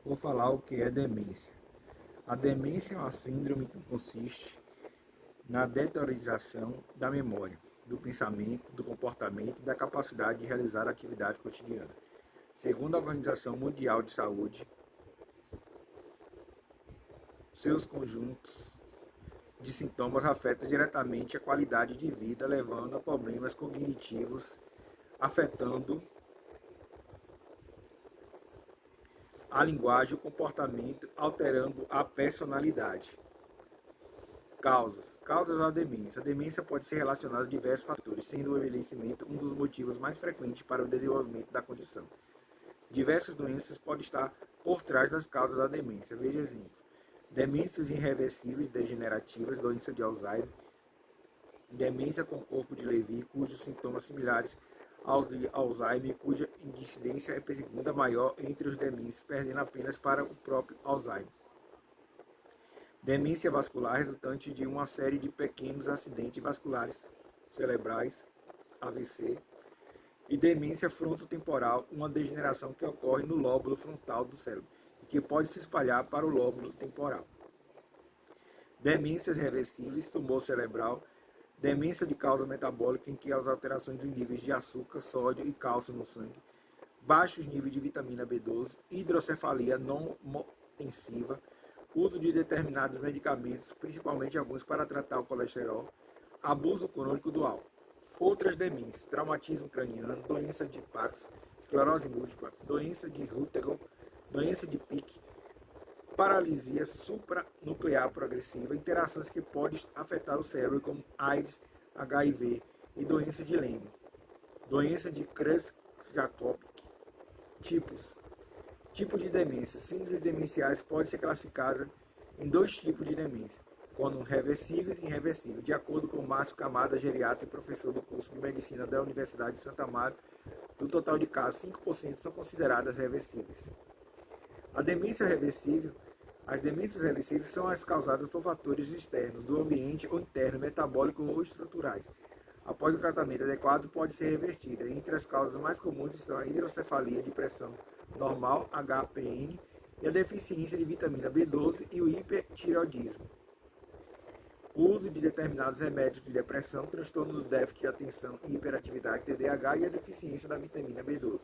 Vou falar o que é demência. A demência é uma síndrome que consiste na deteriorização da memória, do pensamento, do comportamento e da capacidade de realizar a atividade cotidiana. Segundo a Organização Mundial de Saúde, seus conjuntos de sintomas afetam diretamente a qualidade de vida, levando a problemas cognitivos, afetando a linguagem e o comportamento, alterando a personalidade. Causas da demência. A demência pode ser relacionada a diversos fatores, sendo o envelhecimento um dos motivos mais frequentes para o desenvolvimento da condição. Diversas doenças podem estar por trás das causas da demência. Veja exemplo. Demências irreversíveis degenerativas, doença de Alzheimer, demência com corpo de Levy, cujos sintomas similares aos de Alzheimer, cuja incidência é segunda maior entre os demências, perdendo apenas para o próprio Alzheimer. Demência vascular resultante de uma série de pequenos acidentes vasculares cerebrais, AVC, e demência frontotemporal, uma degeneração que ocorre no lóbulo frontal do cérebro e que pode se espalhar para o lóbulo temporal. Demências reversíveis, tumor cerebral, demência de causa metabólica em que as alterações dos níveis de açúcar, sódio e cálcio no sangue, baixos níveis de vitamina B12, hidrocefalia não tensiva, uso de determinados medicamentos, principalmente alguns para tratar o colesterol, abuso crônico do álcool. Outras demências, traumatismo craniano, doença de Parkinson, esclerose múltipla, doença de Rutherford, doença de Pick, paralisia supranuclear progressiva, interações que podem afetar o cérebro como AIDS, HIV e doença de Lyme, doença de Creutzfeldt-Jakob. Tipos de demência. Síndromes demenciais podem ser classificadas em dois tipos de demência, como reversíveis e irreversíveis, de acordo com Márcio Camada, geriatra e professor do curso de medicina da Universidade de Santa Maria. Do total de casos, 5% são consideradas reversíveis. A demência reversível. As demências reversíveis são as causadas por fatores externos, do ambiente ou interno, metabólicos ou estruturais. Após o tratamento adequado, pode ser revertida. Entre as causas mais comuns estão a hidrocefalia de pressão normal, HPN, e a deficiência de vitamina B12 e o hipertireoidismo. O uso de determinados remédios de depressão, transtorno do déficit de atenção e hiperatividade TDAH e a deficiência da vitamina B12.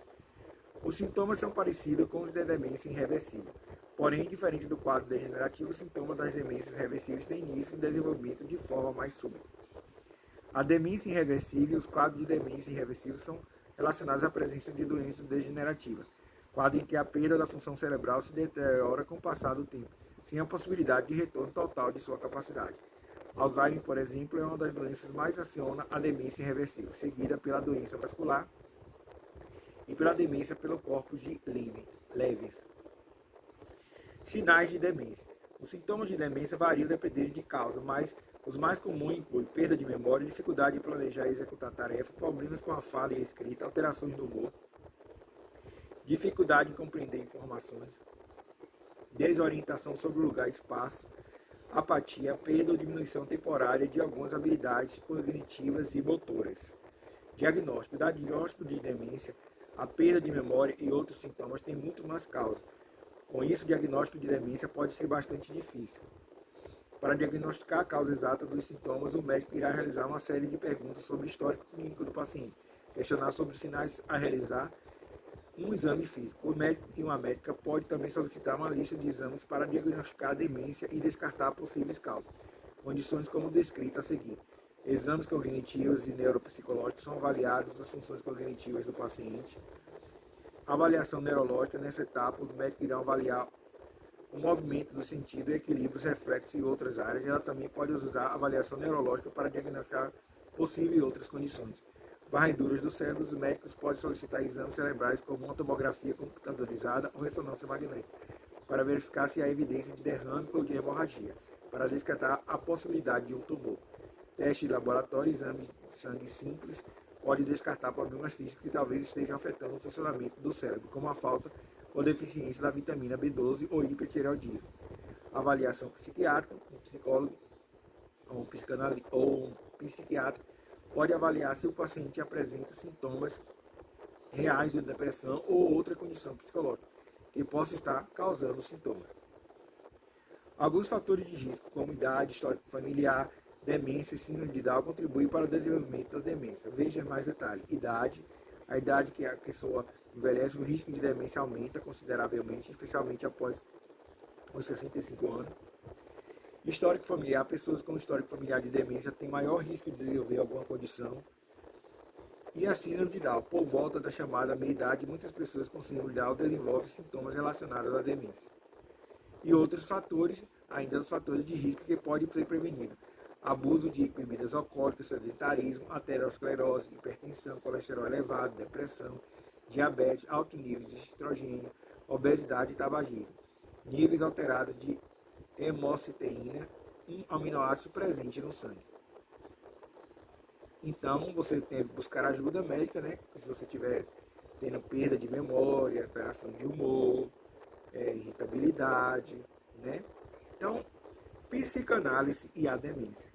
Os sintomas são parecidos com os da demência irreversível. Porém, diferente do quadro degenerativo, os sintomas das demências reversíveis têm início e desenvolvimento de forma mais súbita. A demência irreversível e os quadros de demência irreversível são relacionados à presença de doenças degenerativas, quadro em que a perda da função cerebral se deteriora com o passar do tempo, sem a possibilidade de retorno total de sua capacidade. Alzheimer, por exemplo, é uma das doenças mais aciona a demência irreversível, seguida pela doença vascular e pela demência pelo corpus de Leves. Sinais de demência. Os sintomas de demência variam dependendo de causa, mas os mais comuns incluem perda de memória, dificuldade de planejar e executar tarefas, problemas com a fala e a escrita, alterações no humor, dificuldade em compreender informações, desorientação sobre o lugar e espaço, apatia, perda ou diminuição temporária de algumas habilidades cognitivas e motoras. Diagnóstico. Diagnóstico de demência, a perda de memória e outros sintomas têm muito mais causas. Com isso, o diagnóstico de demência pode ser bastante difícil. Para diagnosticar a causa exata dos sintomas, o médico irá realizar uma série de perguntas sobre o histórico clínico do paciente, questionar sobre os sinais a realizar, um exame físico. O médico e uma médica pode também solicitar uma lista de exames para diagnosticar a demência e descartar possíveis causas. Condições como descritas a seguir. Exames cognitivos e neuropsicológicos são avaliados as funções cognitivas do paciente. Avaliação neurológica. Nessa etapa, os médicos irão avaliar o movimento do sentido, equilíbrios, reflexos e outras áreas. Ela também pode usar a avaliação neurológica para diagnosticar possíveis outras condições. Varreduras do cérebro. Os médicos podem solicitar exames cerebrais como uma tomografia computadorizada ou ressonância magnética para verificar se há evidência de derrame ou de hemorragia, para descartar a possibilidade de um tumor. Teste de laboratório, exame de sangue simples, pode descartar problemas físicos que talvez estejam afetando o funcionamento do cérebro, como a falta ou deficiência da vitamina B12 ou hipertireoidismo. Avaliação psiquiátrica, um psicólogo ou um psiquiatra pode avaliar se o paciente apresenta sintomas reais de depressão ou outra condição psicológica, que possam estar causando sintomas. Alguns fatores de risco, como idade, histórico familiar, demência e síndrome de Down, contribuem para o desenvolvimento da demência. Veja mais detalhes. Idade. A idade que a pessoa envelhece, o risco de demência aumenta consideravelmente, especialmente após os 65 anos. Histórico familiar. Pessoas com histórico familiar de demência têm maior risco de desenvolver alguma condição. E a síndrome de Down. Por volta da chamada meia-idade, muitas pessoas com síndrome de Down desenvolvem sintomas relacionados à demência. E outros fatores, ainda os fatores de risco que podem ser prevenidos. Abuso de bebidas alcoólicas, sedentarismo, aterosclerose, hipertensão, colesterol elevado, depressão, diabetes, alto nível de estrogênio, obesidade e tabagismo. Níveis alterados de hemociteína, um aminoácido presente no sangue. Então, você tem que buscar ajuda médica, né? Se você estiver tendo perda de memória, alteração de humor, irritabilidade, né? Então, psicanálise e a demência.